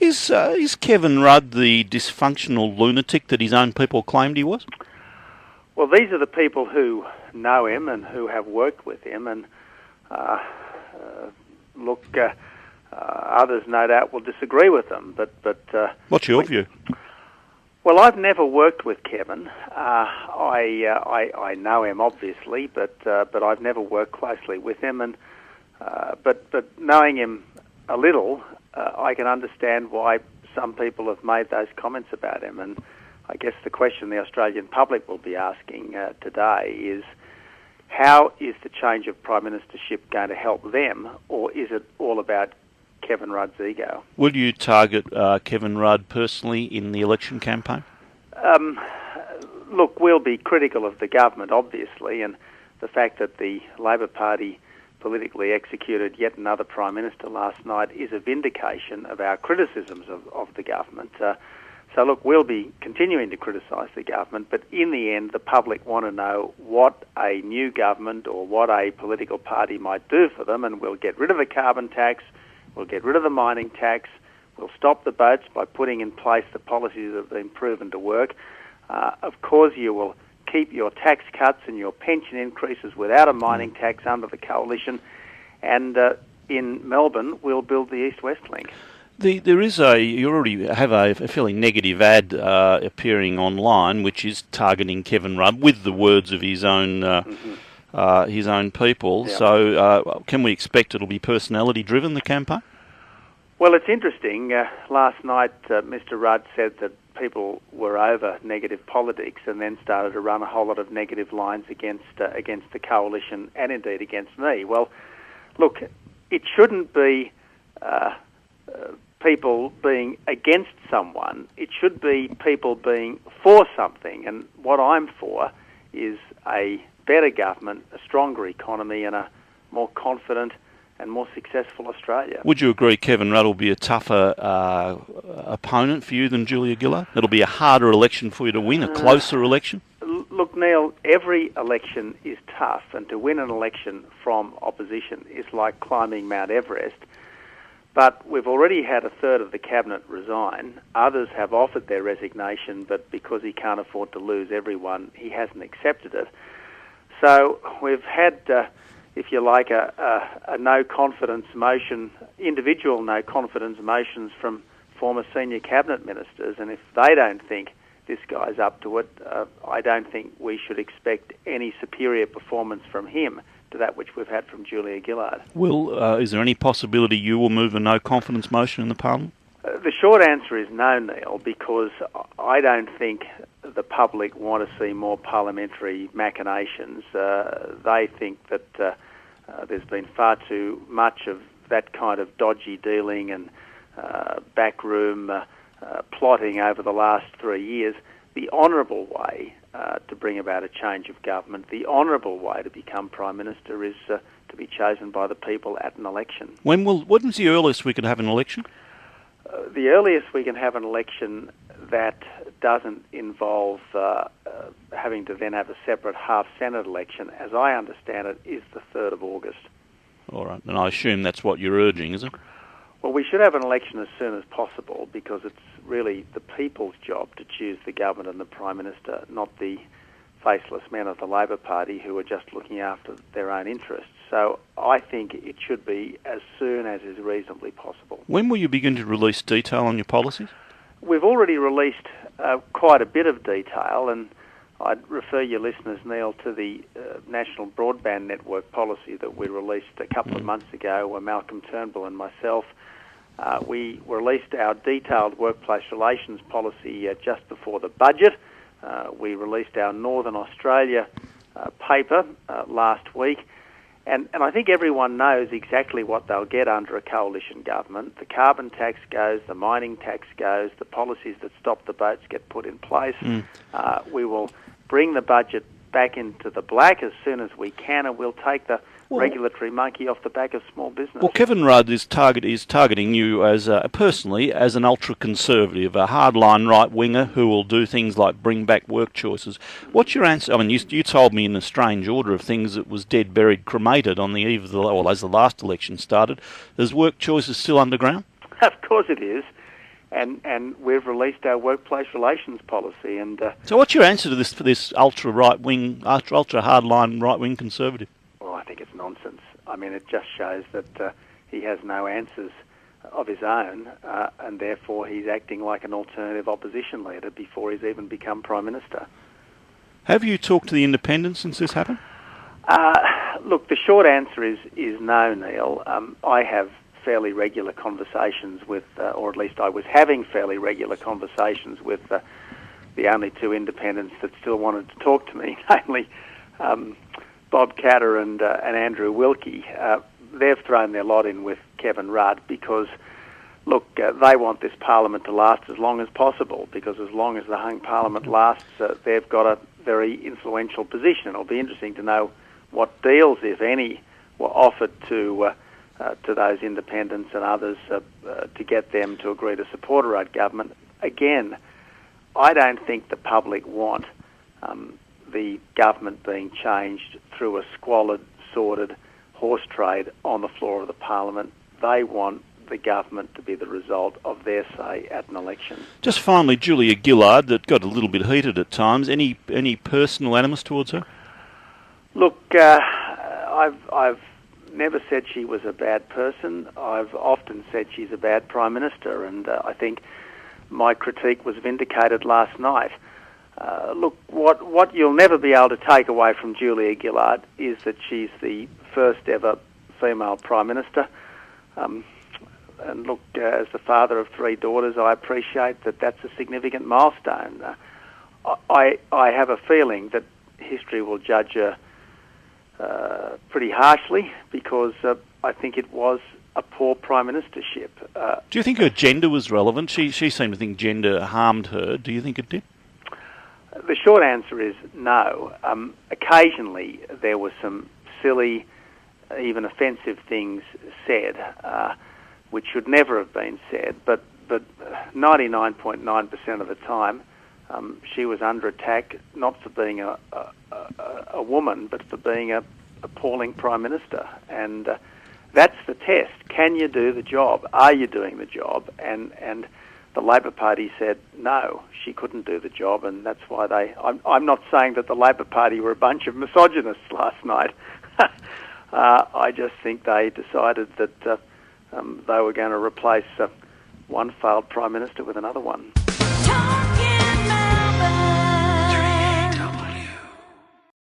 Is Kevin Rudd the dysfunctional lunatic that his own people claimed he was? Well, these are the people who know him and who have worked with him, and others no doubt will disagree with them. But what's your view? Well, I've never worked with Kevin. I know him obviously, but I've never worked closely with him. And but knowing him a little, I can understand why some people have made those comments about him. And I guess the question the Australian public will be asking today is, how is the change of Prime Ministership going to help them, or is it all about Kevin Rudd's ego? Will you target Kevin Rudd personally in the election campaign? Look, we'll be critical of the government, obviously, and the fact that the Labor Party politically executed yet another Prime Minister last night is a vindication of our criticisms of the government. So look, we'll be continuing to criticise the government, but in the end, the public want to know what a new government or what a political party might do for them, and we'll get rid of the carbon tax, we'll get rid of the mining tax, we'll stop the boats by putting in place the policies that have been proven to work. Of course, you will keep your tax cuts and your pension increases without a mining tax under the coalition, and in Melbourne, we'll build the East-West link. You already have a fairly negative ad appearing online, which is targeting Kevin Rudd with the words of his own people. Yep. So, can we expect it'll be personality-driven, the campaign? Well, it's interesting. Last night, Mr. Rudd said that people were over negative politics, and then started to run a whole lot of negative lines against the coalition and indeed against me. Well, look, it shouldn't be people being against someone. It should be people being for something, and what I'm for is a better government, a stronger economy, and a more confident and more successful Australia. Would you agree Kevin Rudd will be a tougher opponent for you than Julia Gillard? It'll be a harder election for you to win, a closer election? Look, Neil, every election is tough, and to win an election from opposition is like climbing Mount Everest. But we've already had a third of the cabinet resign. Others have offered their resignation, but because he can't afford to lose everyone, he hasn't accepted it. So we've had, if you like, a no-confidence motion, individual no-confidence motions from former senior cabinet ministers, and if they don't think this guy's up to it, I don't think we should expect any superior performance from him to that which we've had from Julia Gillard. Is there any possibility you will move a no-confidence motion in the Parliament? The short answer is no, Neil, because I don't think the public want to see more parliamentary machinations. They think that there's been far too much of that kind of dodgy dealing and backroom plotting over the last 3 years. The honourable way to bring about a change of government, the honourable way to become Prime Minister is to be chosen by the people at an election. When's the earliest we could have an election? The earliest we can have an election that doesn't involve having to then have a separate half-Senate election, as I understand it, is the 3rd of August. All right, and I assume that's what you're urging, is it? Well, we should have an election as soon as possible, because it's really the people's job to choose the government and the Prime Minister, not the faceless men of the Labor Party who are just looking after their own interests. So I think it should be as soon as is reasonably possible. When will you begin to release detail on your policies? We've already released quite a bit of detail, and I'd refer your listeners, Neil, to the National Broadband Network policy that we released a couple of months ago, where Malcolm Turnbull and myself we released our detailed workplace relations policy just before the budget. We released our Northern Australia paper last week. And I think everyone knows exactly what they'll get under a coalition government. The carbon tax goes, the mining tax goes, the policies that stop the boats get put in place. We will bring the budget back into the black as soon as we can, and we'll take the regulatory monkey off the back of small business. Well, Kevin Rudd is targeting you as personally as an ultra-conservative, a hardline right-winger who will do things like bring back work choices. What's your answer? I mean, you told me in a strange order of things it was dead, buried, cremated on the eve of as the last election started. Is work choices still underground? Of course it is. and we've released our workplace relations policy. And so, what's your answer to this ultra right wing, ultra hardline right wing conservative? well, I think it's nonsense. I mean, it just shows that he has no answers of his own, and therefore he's acting like an alternative opposition leader before he's even become Prime Minister. Have you talked to the independents since this happened? Look, the short answer is no, Neil. I have fairly regular conversations with, or at least I was having fairly regular conversations with the only two independents that still wanted to talk to me, namely Bob Catter and Andrew Wilkie. They've thrown their lot in with Kevin Rudd because, look, they want this parliament to last as long as possible, because as long as the hung parliament lasts, they've got a very influential position. It'll be interesting to know what deals, if any, were offered to those independents and others to get them to agree to support a Rudd government. Again, I don't think the public want the government being changed through a squalid, sordid horse trade on the floor of the parliament. They want the government to be the result of their say at an election. Just finally, Julia Gillard, that got a little bit heated at times. Any personal animus towards her? Look, I've never said she was a bad person. I've often said she's a bad Prime Minister, and I think my critique was vindicated last night. Look, what you'll never be able to take away from Julia Gillard is that she's the first ever female Prime Minister. And look, as the father of three daughters, I appreciate that that's a significant milestone. I have a feeling that history will judge her pretty harshly, because I think it was a poor prime ministership. Do you think her gender was relevant? She seemed to think gender harmed her. Do you think it did? The short answer is no. Occasionally there were some silly, even offensive things said, which should never have been said, but 99.9% of the time she was under attack, not for being a woman, but for being a appalling Prime Minister. And that's the test. Can you do the job? Are you doing the job? And the Labor Party said no, she couldn't do the job, and that's why I'm not saying that the Labor Party were a bunch of misogynists last night. I just think they decided that they were going to replace one failed Prime Minister with another one.